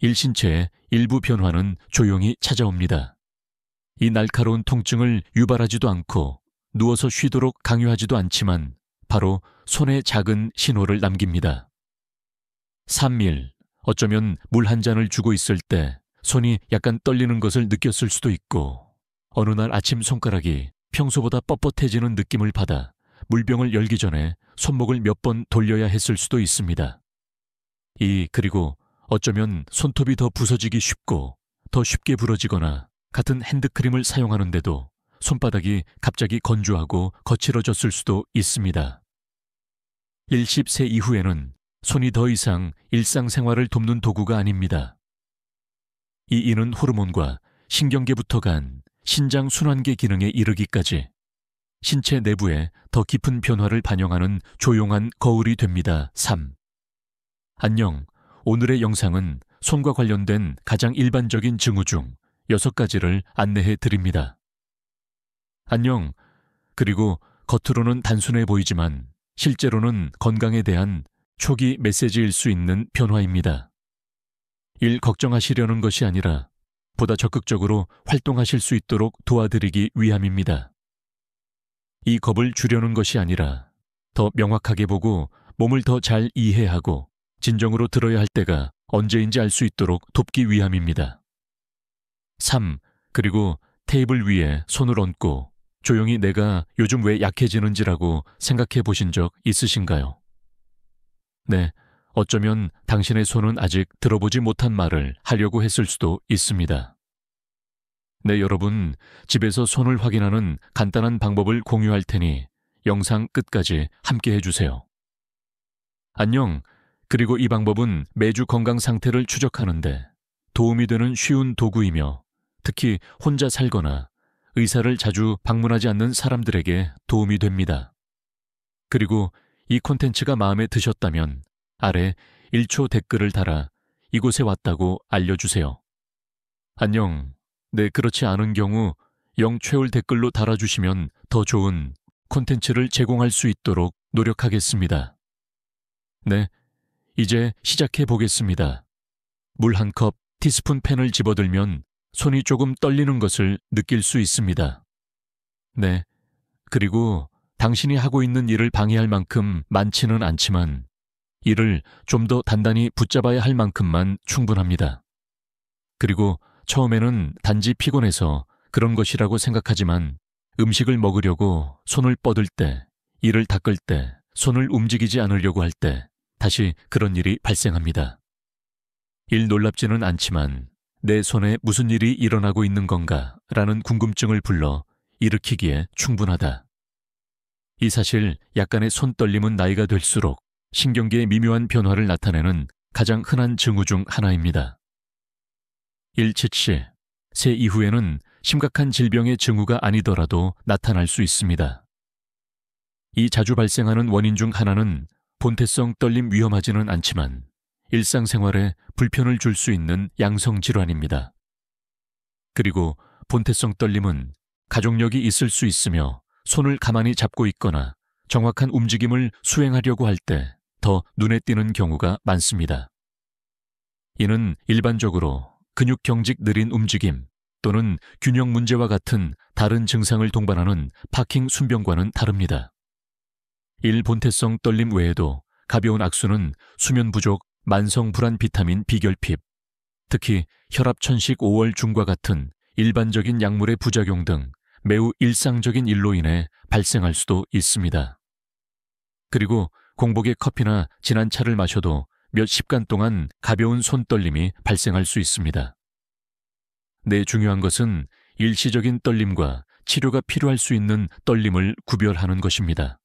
일신체의 일부 변화는 조용히 찾아옵니다. 이 날카로운 통증을 유발하지도 않고 누워서 쉬도록 강요하지도 않지만 바로 손에 작은 신호를 남깁니다. 3일, 어쩌면 물 한 잔을 주고 있을 때 손이 약간 떨리는 것을 느꼈을 수도 있고, 어느 날 아침 손가락이 평소보다 뻣뻣해지는 느낌을 받아 물병을 열기 전에 손목을 몇 번 돌려야 했을 수도 있습니다. 그리고 어쩌면 손톱이 더 부서지기 쉽고 더 쉽게 부러지거나 같은 핸드크림을 사용하는데도 손바닥이 갑자기 건조하고 거칠어졌을 수도 있습니다. 일십세 이후에는 손이 더 이상 일상생활을 돕는 도구가 아닙니다. 이는 호르몬과 신경계부터 간 신장 순환계 기능에 이르기까지 신체 내부에 더 깊은 변화를 반영하는 조용한 거울이 됩니다. 3. 안녕. 오늘의 영상은 손과 관련된 가장 일반적인 증후 중 6가지를 안내해 드립니다. 안녕. 그리고 겉으로는 단순해 보이지만 실제로는 건강에 대한 초기 메시지일 수 있는 변화입니다. 걱정하시려는 것이 아니라 보다 적극적으로 활동하실 수 있도록 도와드리기 위함입니다. 이 겁을 주려는 것이 아니라 더 명확하게 보고 몸을 더 잘 이해하고 진정으로 들어야 할 때가 언제인지 알 수 있도록 돕기 위함입니다. 3. 그리고 테이블 위에 손을 얹고 조용히 내가 요즘 왜 약해지는지라고 생각해 보신 적 있으신가요? 네, 어쩌면 당신의 손은 아직 들어보지 못한 말을 하려고 했을 수도 있습니다. 네, 여러분, 집에서 손을 확인하는 간단한 방법을 공유할 테니 영상 끝까지 함께 해주세요. 안녕. 그리고 이 방법은 매주 건강 상태를 추적하는데 도움이 되는 쉬운 도구이며 특히 혼자 살거나 의사를 자주 방문하지 않는 사람들에게 도움이 됩니다. 그리고 이 콘텐츠가 마음에 드셨다면 아래 1초 댓글을 달아 이곳에 왔다고 알려주세요. 안녕. 네, 그렇지 않은 경우 영최올 댓글로 달아주시면 더 좋은 콘텐츠를 제공할 수 있도록 노력하겠습니다. 네, 이제 시작해 보겠습니다. 물 한 컵, 티스푼 펜을 집어들면 손이 조금 떨리는 것을 느낄 수 있습니다. 네, 그리고 당신이 하고 있는 일을 방해할 만큼 많지는 않지만 이를 좀 더 단단히 붙잡아야 할 만큼만 충분합니다. 그리고 처음에는 단지 피곤해서 그런 것이라고 생각하지만 음식을 먹으려고 손을 뻗을 때, 이를 닦을 때, 손을 움직이지 않으려고 할 때 다시 그런 일이 발생합니다. 놀랍지는 않지만 내 손에 무슨 일이 일어나고 있는 건가 라는 궁금증을 불러 일으키기에 충분하다. 이 사실 약간의 손떨림은 나이가 들수록 신경계의 미묘한 변화를 나타내는 가장 흔한 증후 중 하나입니다. 7시, 세 이후에는 심각한 질병의 증후가 아니더라도 나타날 수 있습니다. 이 자주 발생하는 원인 중 하나는 본태성 떨림 위험하지는 않지만 일상생활에 불편을 줄 수 있는 양성질환입니다. 그리고 본태성 떨림은 가족력이 있을 수 있으며 손을 가만히 잡고 있거나 정확한 움직임을 수행하려고 할 때 더 눈에 띄는 경우가 많습니다. 이는 일반적으로 근육 경직 느린 움직임 또는 균형 문제와 같은 다른 증상을 동반하는 파킹 순병과는 다릅니다. 본태성 떨림 외에도 가벼운 악순은 수면 부족, 만성 불안 비타민 비결핍, 특히 혈압 천식 5월 중과 같은 일반적인 약물의 부작용 등 매우 일상적인 일로 인해 발생할 수도 있습니다. 그리고 공복에 커피나 진한 차를 마셔도 몇 시간 동안 가벼운 손떨림이 발생할 수 있습니다. 중요한 것은 일시적인 떨림과 치료가 필요할 수 있는 떨림을 구별하는 것입니다.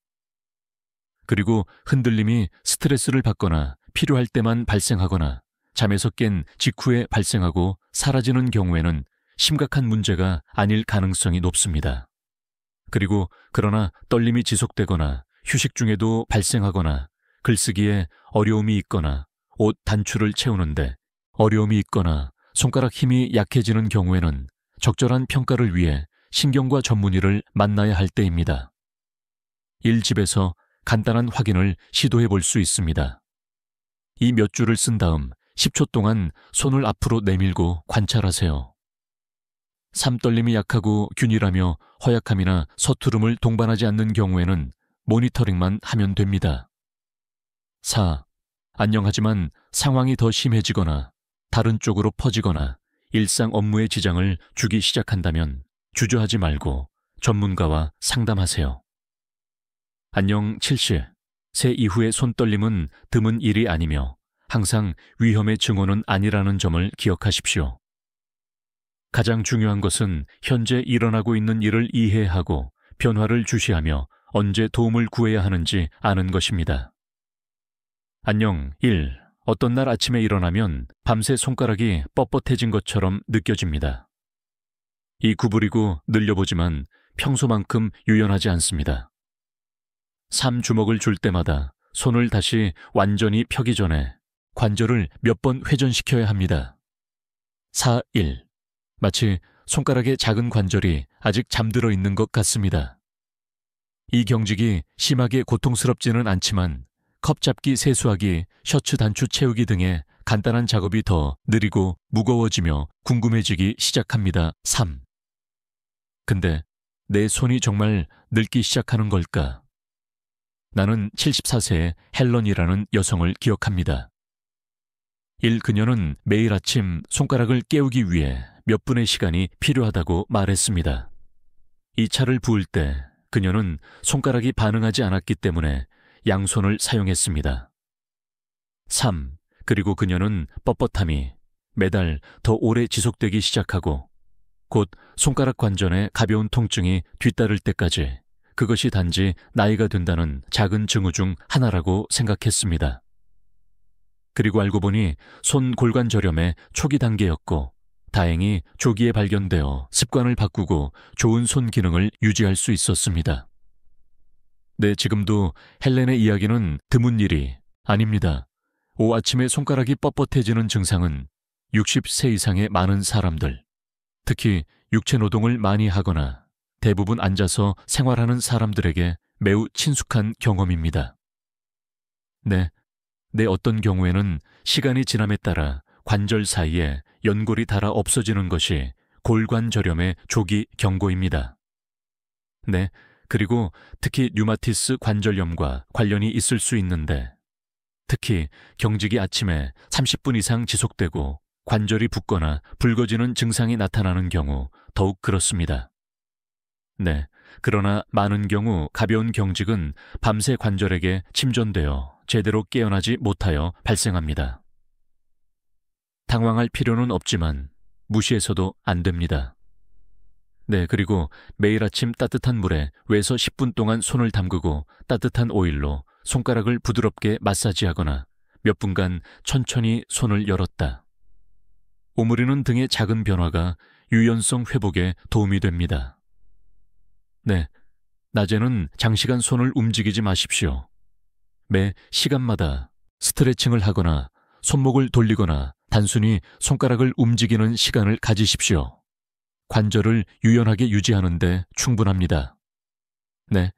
그리고 흔들림이 스트레스를 받거나 필요할 때만 발생하거나 잠에서 깬 직후에 발생하고 사라지는 경우에는 심각한 문제가 아닐 가능성이 높습니다. 그리고 그러나 떨림이 지속되거나 휴식 중에도 발생하거나 글쓰기에 어려움이 있거나 옷 단추를 채우는데 어려움이 있거나 손가락 힘이 약해지는 경우에는 적절한 평가를 위해 신경과 전문의를 만나야 할 때입니다. 집에서 간단한 확인을 시도해 볼 수 있습니다. 이 몇 줄을 쓴 다음 10초 동안 손을 앞으로 내밀고 관찰하세요. 3. 떨림이 약하고 균일하며 허약함이나 서투름을 동반하지 않는 경우에는 모니터링만 하면 됩니다. 4. 안녕하지만 상황이 더 심해지거나 다른 쪽으로 퍼지거나 일상 업무에 지장을 주기 시작한다면 주저하지 말고 전문가와 상담하세요. 안녕 7시. 새 이후의 손떨림은 드문 일이 아니며 항상 위험의 증후는 아니라는 점을 기억하십시오. 가장 중요한 것은 현재 일어나고 있는 일을 이해하고 변화를 주시하며 언제 도움을 구해야 하는지 아는 것입니다. 안녕 1. 어떤 날 아침에 일어나면 밤새 손가락이 뻣뻣해진 것처럼 느껴집니다. 이 구부리고 늘려보지만 평소만큼 유연하지 않습니다. 3. 주먹을 줄 때마다 손을 다시 완전히 펴기 전에 관절을 몇 번 회전시켜야 합니다. 4. 1. 마치 손가락의 작은 관절이 아직 잠들어 있는 것 같습니다. 이 경직이 심하게 고통스럽지는 않지만 컵 잡기 세수하기, 셔츠 단추 채우기 등의 간단한 작업이 더 느리고 무거워지며 궁금해지기 시작합니다. 3. 근데 내 손이 정말 늙기 시작하는 걸까? 나는 74세의 헬런이라는 여성을 기억합니다. 1. 그녀는 매일 아침 손가락을 깨우기 위해 몇 분의 시간이 필요하다고 말했습니다. 이 차를 부을 때 그녀는 손가락이 반응하지 않았기 때문에 양손을 사용했습니다. 3. 그리고 그녀는 뻣뻣함이 매달 더 오래 지속되기 시작하고 곧 손가락 관절의 가벼운 통증이 뒤따를 때까지 그것이 단지 나이가 든다는 작은 징후 중 하나라고 생각했습니다. 그리고 알고 보니 손 골관 저렴의 초기 단계였고 다행히 조기에 발견되어 습관을 바꾸고 좋은 손 기능을 유지할 수 있었습니다. 네, 지금도 헬렌의 이야기는 드문 일이 아닙니다. 오후 아침에 손가락이 뻣뻣해지는 증상은 60세 이상의 많은 사람들, 특히 육체 노동을 많이 하거나 대부분 앉아서 생활하는 사람들에게 매우 친숙한 경험입니다. 네, 어떤 경우에는 시간이 지남에 따라 관절 사이에 연골이 닳아 없어지는 것이 골관절염의 조기 경고입니다. 네, 그리고 특히 류마티스 관절염과 관련이 있을 수 있는데 특히 경직이 아침에 30분 이상 지속되고 관절이 붓거나 붉어지는 증상이 나타나는 경우 더욱 그렇습니다. 네, 그러나 많은 경우 가벼운 경직은 밤새 관절에게 침전되어 제대로 깨어나지 못하여 발생합니다. 당황할 필요는 없지만 무시해서도 안 됩니다. 네, 그리고 매일 아침 따뜻한 물에 외서 10분 동안 손을 담그고 따뜻한 오일로 손가락을 부드럽게 마사지하거나 몇 분간 천천히 손을 열었다. 오므리는 등의 작은 변화가 유연성 회복에 도움이 됩니다. 네, 낮에는 장시간 손을 움직이지 마십시오. 매 시간마다 스트레칭을 하거나 손목을 돌리거나 단순히 손가락을 움직이는 시간을 가지십시오. 관절을 유연하게 유지하는 데 충분합니다. 네,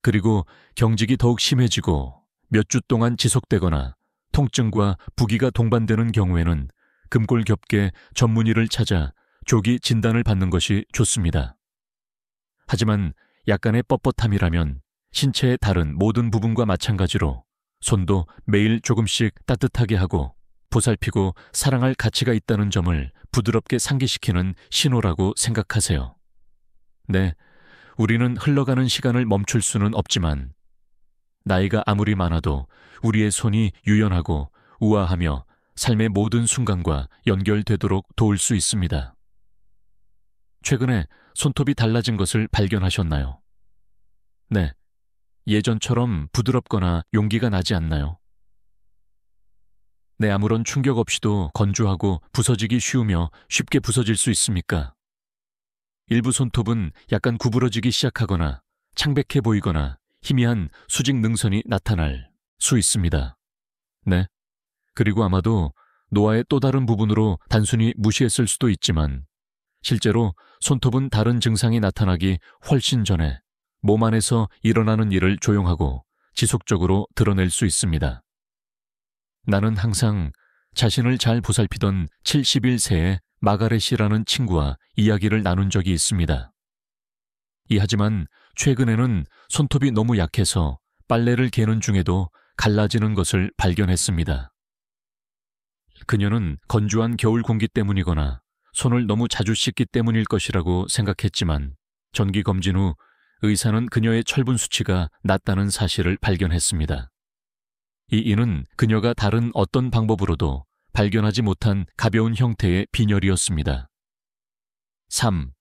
그리고 경직이 더욱 심해지고 몇 주 동안 지속되거나 통증과 부기가 동반되는 경우에는 금골겹게 전문의를 찾아 조기 진단을 받는 것이 좋습니다. 하지만 약간의 뻣뻣함이라면 신체의 다른 모든 부분과 마찬가지로 손도 매일 조금씩 따뜻하게 하고 보살피고 사랑할 가치가 있다는 점을 부드럽게 상기시키는 신호라고 생각하세요. 네, 우리는 흘러가는 시간을 멈출 수는 없지만 나이가 아무리 많아도 우리의 손이 유연하고 우아하며 삶의 모든 순간과 연결되도록 도울 수 있습니다. 최근에 손톱이 달라진 것을 발견하셨나요? 네, 예전처럼 부드럽거나 용기가 나지 않나요? 네, 아무런 충격 없이도 건조하고 부서지기 쉬우며 쉽게 부서질 수 있습니까? 일부 손톱은 약간 구부러지기 시작하거나 창백해 보이거나 희미한 수직 능선이 나타날 수 있습니다. 네, 그리고 아마도 노화의 또 다른 부분으로 단순히 무시했을 수도 있지만 실제로 손톱은 다른 증상이 나타나기 훨씬 전에 몸 안에서 일어나는 일을 조용하고 지속적으로 드러낼 수 있습니다. 나는 항상 자신을 잘 보살피던 71세의 마가렛이라는 친구와 이야기를 나눈 적이 있습니다. 하지만 최근에는 손톱이 너무 약해서 빨래를 개는 중에도 갈라지는 것을 발견했습니다. 그녀는 건조한 겨울 공기 때문이거나 손을 너무 자주 씻기 때문일 것이라고 생각했지만 정기 검진 후 의사는 그녀의 철분 수치가 낮다는 사실을 발견했습니다. 이는 그녀가 다른 어떤 방법으로도 발견하지 못한 가벼운 형태의 빈혈이었습니다. 3.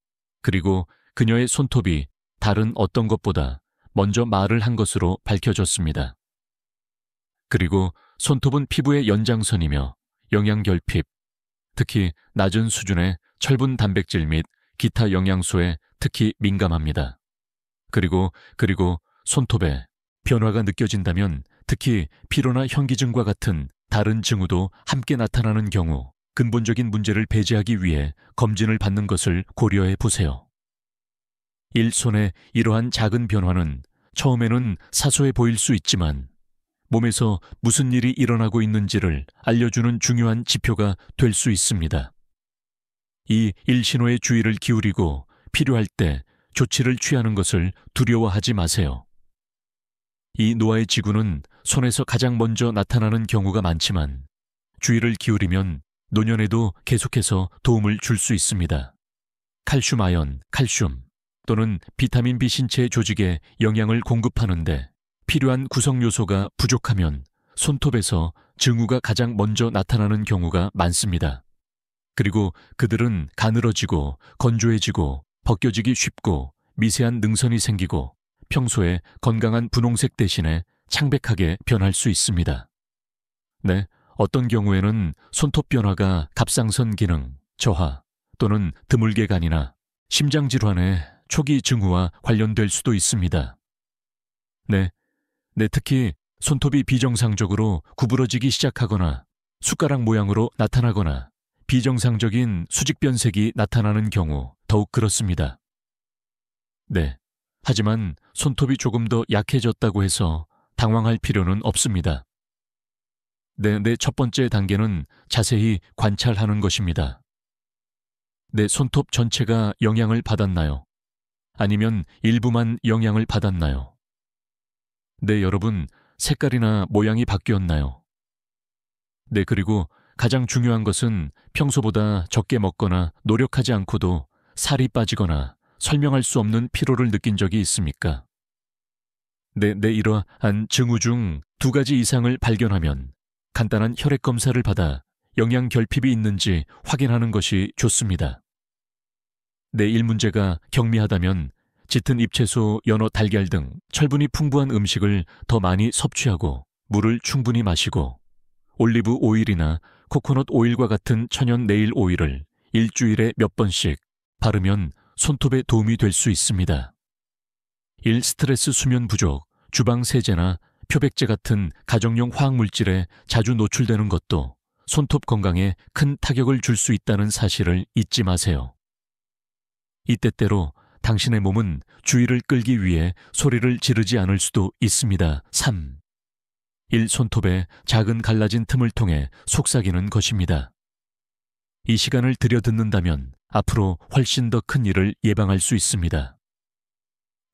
그리고 그녀의 손톱이 다른 어떤 것보다 먼저 말을 한 것으로 밝혀졌습니다. 그리고 손톱은 피부의 연장선이며 영양결핍, 특히 낮은 수준의 철분 단백질 및 기타 영양소에 특히 민감합니다. 그리고 손톱에 변화가 느껴진다면 특히 피로나 현기증과 같은 다른 징후도 함께 나타나는 경우 근본적인 문제를 배제하기 위해 검진을 받는 것을 고려해 보세요. 손의 이러한 작은 변화는 처음에는 사소해 보일 수 있지만 몸에서 무슨 일이 일어나고 있는지를 알려주는 중요한 지표가 될 수 있습니다. 이 일신호에 주의를 기울이고 필요할 때 조치를 취하는 것을 두려워하지 마세요. 이 노화의 징후는 손에서 가장 먼저 나타나는 경우가 많지만 주의를 기울이면 노년에도 계속해서 도움을 줄 수 있습니다. 칼슘 아연, 칼슘 또는 비타민 B 신체 조직에 영양을 공급하는데 필요한 구성 요소가 부족하면 손톱에서 증후가 가장 먼저 나타나는 경우가 많습니다. 그리고 그들은 가늘어지고 건조해지고 벗겨지기 쉽고 미세한 능선이 생기고 평소에 건강한 분홍색 대신에 창백하게 변할 수 있습니다. 네, 어떤 경우에는 손톱 변화가 갑상선 기능, 저하 또는 드물게간이나 심장질환의 초기 증후와 관련될 수도 있습니다. 네, 특히 손톱이 비정상적으로 구부러지기 시작하거나 숟가락 모양으로 나타나거나 비정상적인 수직 변색이 나타나는 경우 더욱 그렇습니다. 네, 하지만 손톱이 조금 더 약해졌다고 해서 당황할 필요는 없습니다. 내 첫 번째 단계는 자세히 관찰하는 것입니다. 내 손톱 전체가 영향을 받았나요? 아니면 일부만 영향을 받았나요? 네, 여러분, 색깔이나 모양이 바뀌었나요? 네, 그리고 가장 중요한 것은 평소보다 적게 먹거나 노력하지 않고도 살이 빠지거나 설명할 수 없는 피로를 느낀 적이 있습니까? 네, 이러한 징후 중 2가지 이상을 발견하면 간단한 혈액 검사를 받아 영양 결핍이 있는지 확인하는 것이 좋습니다. 네, 일 문제가 경미하다면 짙은 잎채소, 연어, 달걀 등 철분이 풍부한 음식을 더 많이 섭취하고 물을 충분히 마시고 올리브 오일이나 코코넛 오일과 같은 천연 네일 오일을 일주일에 몇 번씩 바르면 손톱에 도움이 될 수 있습니다. 스트레스, 수면 부족, 주방 세제나 표백제 같은 가정용 화학물질에 자주 노출되는 것도 손톱 건강에 큰 타격을 줄 수 있다는 사실을 잊지 마세요. 이때때로 당신의 몸은 주의를 끌기 위해 소리를 지르지 않을 수도 있습니다. 3. 손톱의 작은 갈라진 틈을 통해 속삭이는 것입니다. 이 시간을 들여듣는다면 앞으로 훨씬 더 큰 일을 예방할 수 있습니다.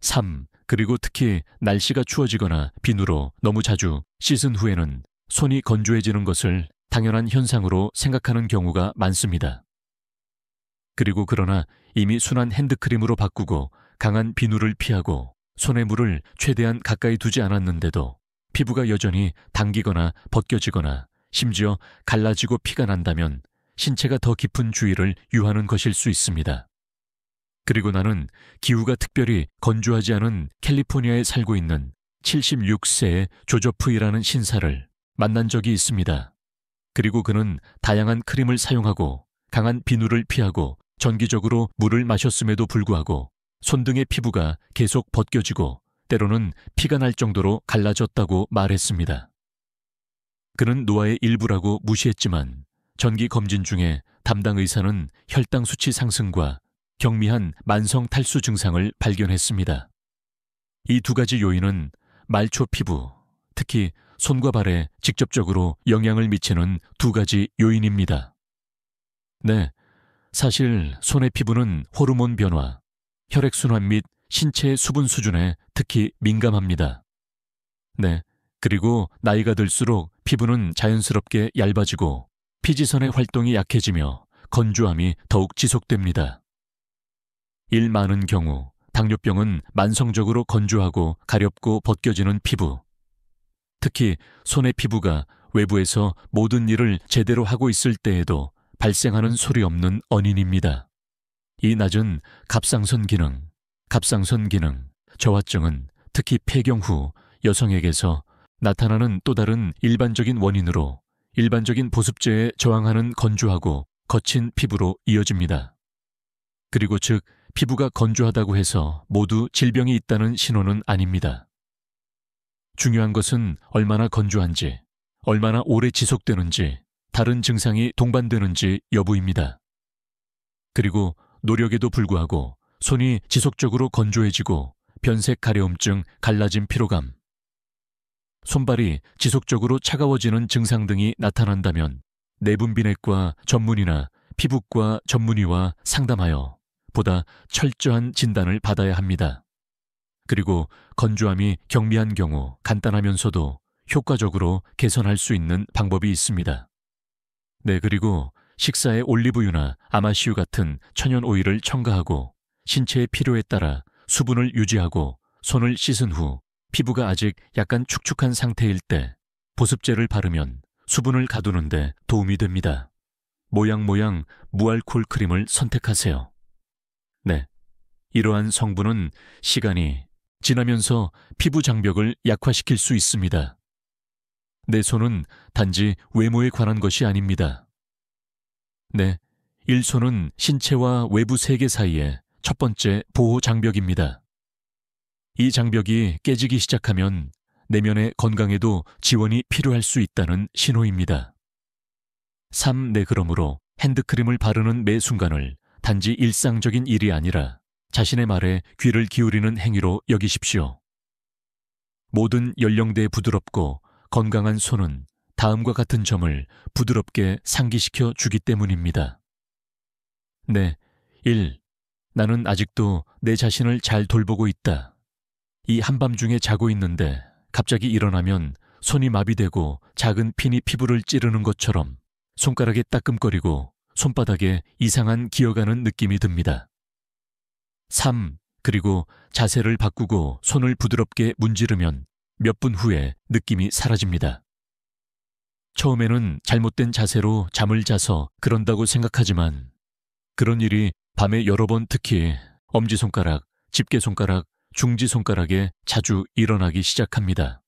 3. 그리고 특히 날씨가 추워지거나 비누로 너무 자주 씻은 후에는 손이 건조해지는 것을 당연한 현상으로 생각하는 경우가 많습니다. 그러나 이미 순한 핸드크림으로 바꾸고 강한 비누를 피하고 손에 물을 최대한 가까이 두지 않았는데도 피부가 여전히 당기거나 벗겨지거나 심지어 갈라지고 피가 난다면 신체가 더 깊은 주의를 유하는 것일 수 있습니다. 그리고 나는 기후가 특별히 건조하지 않은 캘리포니아에 살고 있는 76세의 조저프이라는 신사를 만난 적이 있습니다. 그리고 그는 다양한 크림을 사용하고 강한 비누를 피하고 정기적으로 물을 마셨음에도 불구하고 손등의 피부가 계속 벗겨지고 때로는 피가 날 정도로 갈라졌다고 말했습니다. 그는 노화의 일부라고 무시했지만 전기 검진 중에 담당 의사는 혈당 수치 상승과 경미한 만성 탈수 증상을 발견했습니다. 이 2가지 요인은 말초 피부, 특히 손과 발에 직접적으로 영향을 미치는 두 가지 요인입니다. 네, 사실 손의 피부는 호르몬 변화, 혈액순환 및 신체의 수분 수준에 특히 민감합니다. 네, 그리고 나이가 들수록 피부는 자연스럽게 얇아지고 피지선의 활동이 약해지며 건조함이 더욱 지속됩니다. 일 많은 경우 당뇨병은 만성적으로 건조하고 가렵고 벗겨지는 피부, 특히 손의 피부가 외부에서 모든 일을 제대로 하고 있을 때에도 발생하는 소리 없는 원인입니다. 이 낮은 갑상선 기능, 저하증은 특히 폐경 후 여성에게서 나타나는 또 다른 일반적인 원인으로 일반적인 보습제에 저항하는 건조하고 거친 피부로 이어집니다. 그리고 즉 피부가 건조하다고 해서 모두 질병이 있다는 신호는 아닙니다. 중요한 것은 얼마나 건조한지, 얼마나 오래 지속되는지, 다른 증상이 동반되는지 여부입니다. 그리고 노력에도 불구하고 손이 지속적으로 건조해지고 변색 가려움증, 갈라진 피로감, 손발이 지속적으로 차가워지는 증상 등이 나타난다면 내분비내과 전문의나 피부과 전문의와 상담하여 보다 철저한 진단을 받아야 합니다. 그리고 건조함이 경미한 경우 간단하면서도 효과적으로 개선할 수 있는 방법이 있습니다. 네, 그리고 식사에 올리브유나 아마시유 같은 천연 오일을 첨가하고 신체의 필요에 따라 수분을 유지하고 손을 씻은 후 피부가 아직 약간 축축한 상태일 때 보습제를 바르면 수분을 가두는 데 도움이 됩니다. 모양 무알콜 크림을 선택하세요. 네, 이러한 성분은 시간이 지나면서 피부 장벽을 약화시킬 수 있습니다. 내 손은 단지 외모에 관한 것이 아닙니다. 네, 일손은 신체와 외부 세계 사이의 첫 번째 보호 장벽입니다. 이 장벽이 깨지기 시작하면 내면의 건강에도 지원이 필요할 수 있다는 신호입니다. 네, 그러므로 핸드크림을 바르는 매 순간을 단지 일상적인 일이 아니라 자신의 말에 귀를 기울이는 행위로 여기십시오. 모든 연령대에 부드럽고 건강한 손은 다음과 같은 점을 부드럽게 상기시켜 주기 때문입니다. 네, 1. 나는 아직도 내 자신을 잘 돌보고 있다. 이 한밤중에 자고 있는데 갑자기 일어나면 손이 마비되고 작은 핀이 피부를 찌르는 것처럼 손가락에 따끔거리고 손바닥에 이상한 기어가는 느낌이 듭니다. 3. 그리고 자세를 바꾸고 손을 부드럽게 문지르면 몇 분 후에 느낌이 사라집니다. 처음에는 잘못된 자세로 잠을 자서 그런다고 생각하지만 그런 일이 밤에 여러 번 특히 엄지손가락, 집게손가락, 중지손가락에 자주 일어나기 시작합니다.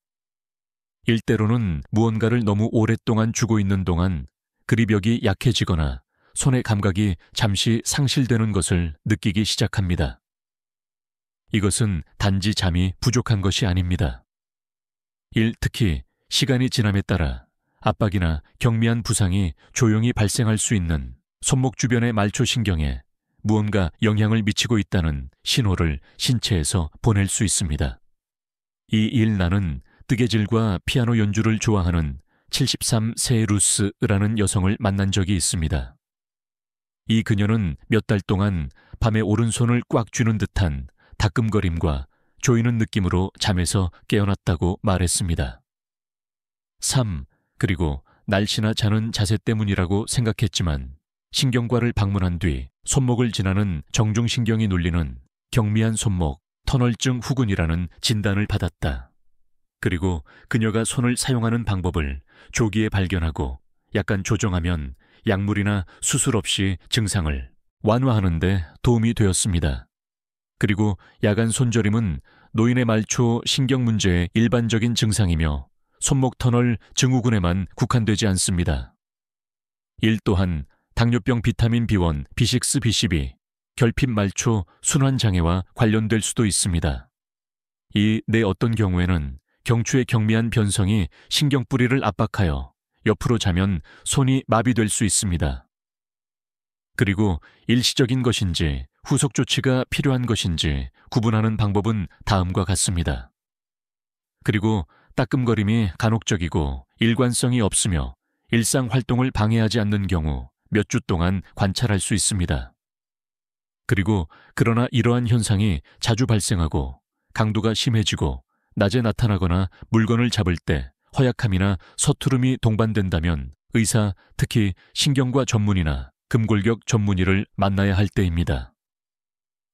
일때로는 무언가를 너무 오랫동안 쥐고 있는 동안 그립력이 약해지거나 손의 감각이 잠시 상실되는 것을 느끼기 시작합니다. 이것은 단지 잠이 부족한 것이 아닙니다. 특히 시간이 지남에 따라 압박이나 경미한 부상이 조용히 발생할 수 있는 손목 주변의 말초신경에 무언가 영향을 미치고 있다는 신호를 신체에서 보낼 수 있습니다. 나는 뜨개질과 피아노 연주를 좋아하는 73세 루스라는 여성을 만난 적이 있습니다. 이 그녀는 몇 달 동안 밤에 오른손을 꽉 쥐는 듯한 다끔거림과 조이는 느낌으로 잠에서 깨어났다고 말했습니다. 그리고 날씨나 자는 자세 때문이라고 생각했지만 신경과를 방문한 뒤 손목을 지나는 정중신경이 눌리는 경미한 손목, 터널증 후군이라는 진단을 받았다. 그리고 그녀가 손을 사용하는 방법을 조기에 발견하고 약간 조정하면 약물이나 수술 없이 증상을 완화하는 데 도움이 되었습니다. 그리고 야간 손저림은 노인의 말초 신경 문제의 일반적인 증상이며 손목 터널 증후군에만 국한되지 않습니다. 또한 당뇨병 비타민 B1, B6, B12, 결핍 말초 순환장애와 관련될 수도 있습니다. 내 어떤 경우에는 경추의 경미한 변성이 신경뿌리를 압박하여 옆으로 자면 손이 마비될 수 있습니다. 그리고 일시적인 것인지 후속 조치가 필요한 것인지 구분하는 방법은 다음과 같습니다. 그리고 따끔거림이 간혹적이고 일관성이 없으며 일상 활동을 방해하지 않는 경우 몇 주 동안 관찰할 수 있습니다. 그리고 그러나 이러한 현상이 자주 발생하고 강도가 심해지고 낮에 나타나거나 물건을 잡을 때 허약함이나 서투름이 동반된다면 의사, 특히 신경과 전문의나 금골격 전문의를 만나야 할 때입니다.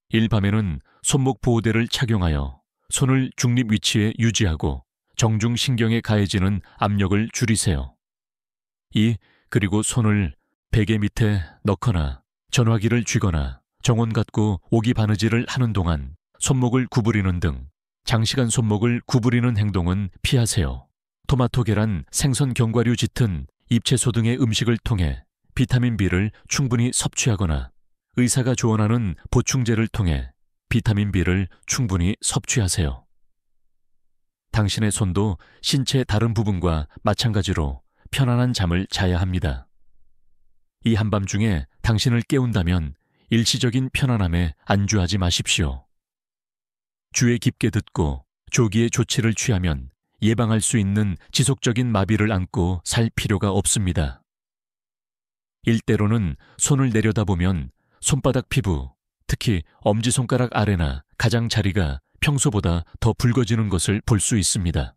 일밤에는 손목 보호대를 착용하여 손을 중립 위치에 유지하고 정중신경에 가해지는 압력을 줄이세요. 그리고 손을 베개 밑에 넣거나 전화기를 쥐거나 정원 갖고 오기 바느질을 하는 동안 손목을 구부리는 등 장시간 손목을 구부리는 행동은 피하세요. 토마토, 계란, 생선, 견과류 짙은 잎채소 등의 음식을 통해 비타민 B를 충분히 섭취하거나 의사가 조언하는 보충제를 통해 비타민 B를 충분히 섭취하세요. 당신의 손도 신체 다른 부분과 마찬가지로 편안한 잠을 자야 합니다. 이 한밤중에 당신을 깨운다면 일시적인 편안함에 안주하지 마십시오. 주의 깊게 듣고 조기에 조치를 취하면 예방할 수 있는 지속적인 마비를 안고 살 필요가 없습니다. 일대로는 손을 내려다보면 손바닥 피부, 특히 엄지손가락 아래나 가장자리가 평소보다 더 붉어지는 것을 볼 수 있습니다.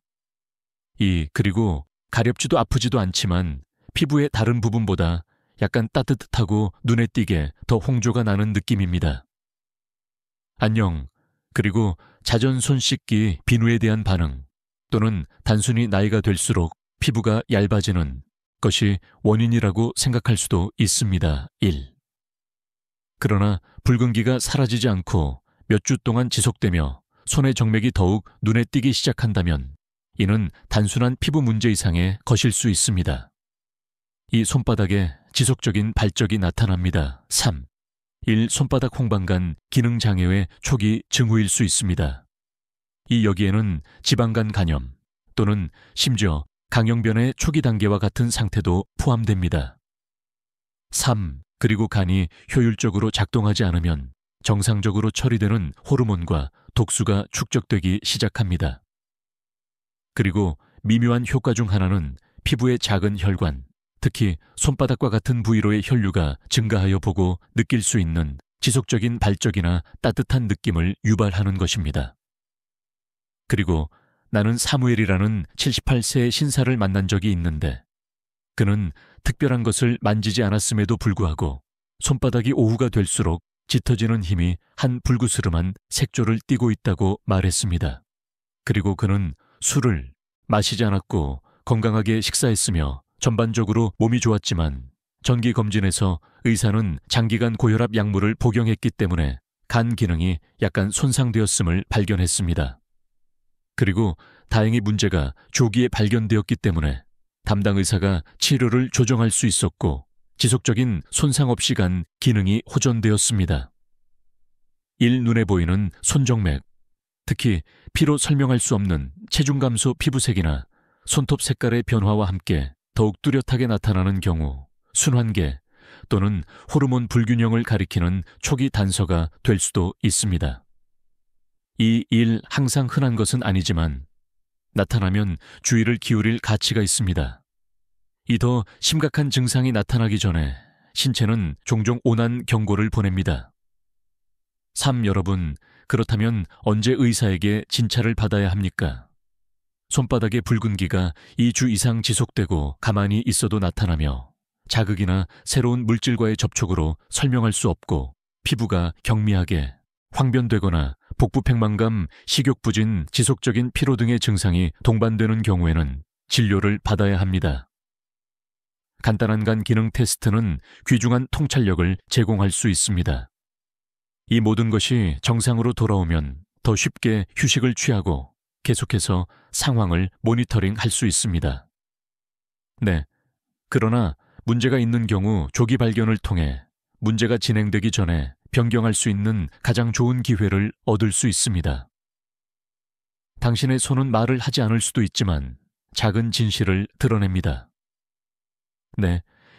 그리고 가렵지도 아프지도 않지만 피부의 다른 부분보다 약간 따뜻하고 눈에 띄게 더 홍조가 나는 느낌입니다. 안녕, 그리고 잦은 손 씻기 비누에 대한 반응 또는 단순히 나이가 들수록 피부가 얇아지는 것이 원인이라고 생각할 수도 있습니다. 1. 그러나 붉은기가 사라지지 않고 몇 주 동안 지속되며 손의 정맥이 더욱 눈에 띄기 시작한다면 이는 단순한 피부 문제 이상의 것일 수 있습니다. 이 손바닥에 지속적인 발적이 나타납니다. 3. 손바닥 홍방간 기능장애의 초기 징후일 수 있습니다. 여기에는 지방간 간염 또는 심지어 강형변의 초기 단계와 같은 상태도 포함됩니다. 3. 그리고 간이 효율적으로 작동하지 않으면 정상적으로 처리되는 호르몬과 독소가 축적되기 시작합니다. 그리고 미묘한 효과 중 하나는 피부의 작은 혈관, 특히 손바닥과 같은 부위로의 혈류가 증가하여 보고 느낄 수 있는 지속적인 발적이나 따뜻한 느낌을 유발하는 것입니다. 그리고 나는 사무엘이라는 78세의 신사를 만난 적이 있는데 그는 특별한 것을 만지지 않았음에도 불구하고 손바닥이 오후가 될수록 짙어지는 힘이 한 불그스름한 색조를 띠고 있다고 말했습니다. 그리고 그는 술을 마시지 않았고 건강하게 식사했으며 전반적으로 몸이 좋았지만 정기검진에서 의사는 장기간 고혈압 약물을 복용했기 때문에 간 기능이 약간 손상되었음을 발견했습니다. 그리고 다행히 문제가 조기에 발견되었기 때문에 담당 의사가 치료를 조정할 수 있었고 지속적인 손상 없이 간 기능이 호전되었습니다. 눈에 보이는 손정맥, 특히 피로 설명할 수 없는 체중 감소 피부색이나 손톱 색깔의 변화와 함께 더욱 뚜렷하게 나타나는 경우 순환계 또는 호르몬 불균형을 가리키는 초기 단서가 될 수도 있습니다. 항상 흔한 것은 아니지만 나타나면 주의를 기울일 가치가 있습니다. 더 심각한 증상이 나타나기 전에 신체는 종종 온한 경고를 보냅니다. 여러분, 그렇다면 언제 의사에게 진찰을 받아야 합니까? 손바닥의 붉은기가 2주 이상 지속되고 가만히 있어도 나타나며 자극이나 새로운 물질과의 접촉으로 설명할 수 없고 피부가 경미하게 황변되거나 복부팽만감, 식욕부진, 지속적인 피로 등의 증상이 동반되는 경우에는 진료를 받아야 합니다. 간단한 간 기능 테스트는 귀중한 통찰력을 제공할 수 있습니다. 이 모든 것이 정상으로 돌아오면 더 쉽게 휴식을 취하고 계속해서 상황을 모니터링할 수 있습니다. 그러나 문제가 있는 경우 조기 발견을 통해 문제가 진행되기 전에 변경할 수 있는 가장 좋은 기회를 얻을 수 있습니다. 당신의 손은 말을 하지 않을 수도 있지만 작은 진실을 드러냅니다.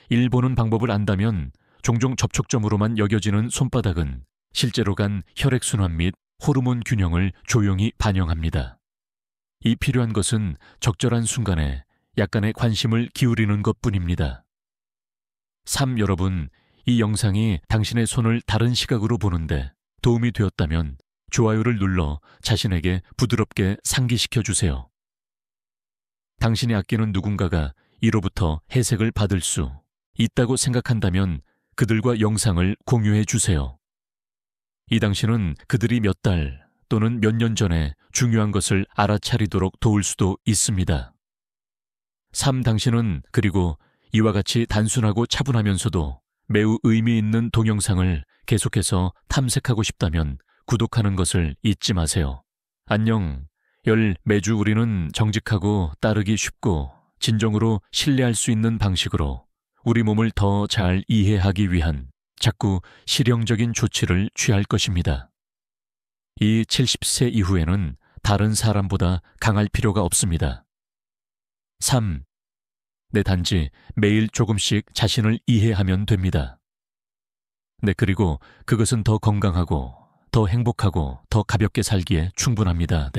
일 보는 방법을 안다면 종종 접촉점으로만 여겨지는 손바닥은 실제로 간 혈액순환 및 호르몬 균형을 조용히 반영합니다. 이 필요한 것은 적절한 순간에 약간의 관심을 기울이는 것뿐입니다. 3. 여러분, 이 영상이 당신의 손을 다른 시각으로 보는데 도움이 되었다면 좋아요를 눌러 자신에게 부드럽게 상기시켜 주세요. 당신이 아끼는 누군가가 이로부터 혜택을 받을 수 있다고 생각한다면 그들과 영상을 공유해 주세요. 이 당신은 그들이 몇 달 또는 몇 년 전에 중요한 것을 알아차리도록 도울 수도 있습니다. 3. 당신은 그리고 이와 같이 단순하고 차분하면서도 매우 의미 있는 동영상을 계속해서 탐색하고 싶다면 구독하는 것을 잊지 마세요. 안녕. 매주 우리는 정직하고 따르기 쉽고 진정으로 신뢰할 수 있는 방식으로 우리 몸을 더 잘 이해하기 위한 자꾸 실용적인 조치를 취할 것입니다. 이 70세 이후에는 다른 사람보다 강할 필요가 없습니다. 3. 단지 매일 조금씩 자신을 이해하면 됩니다. 그리고 그것은 더 건강하고 더 행복하고 더 가볍게 살기에 충분합니다.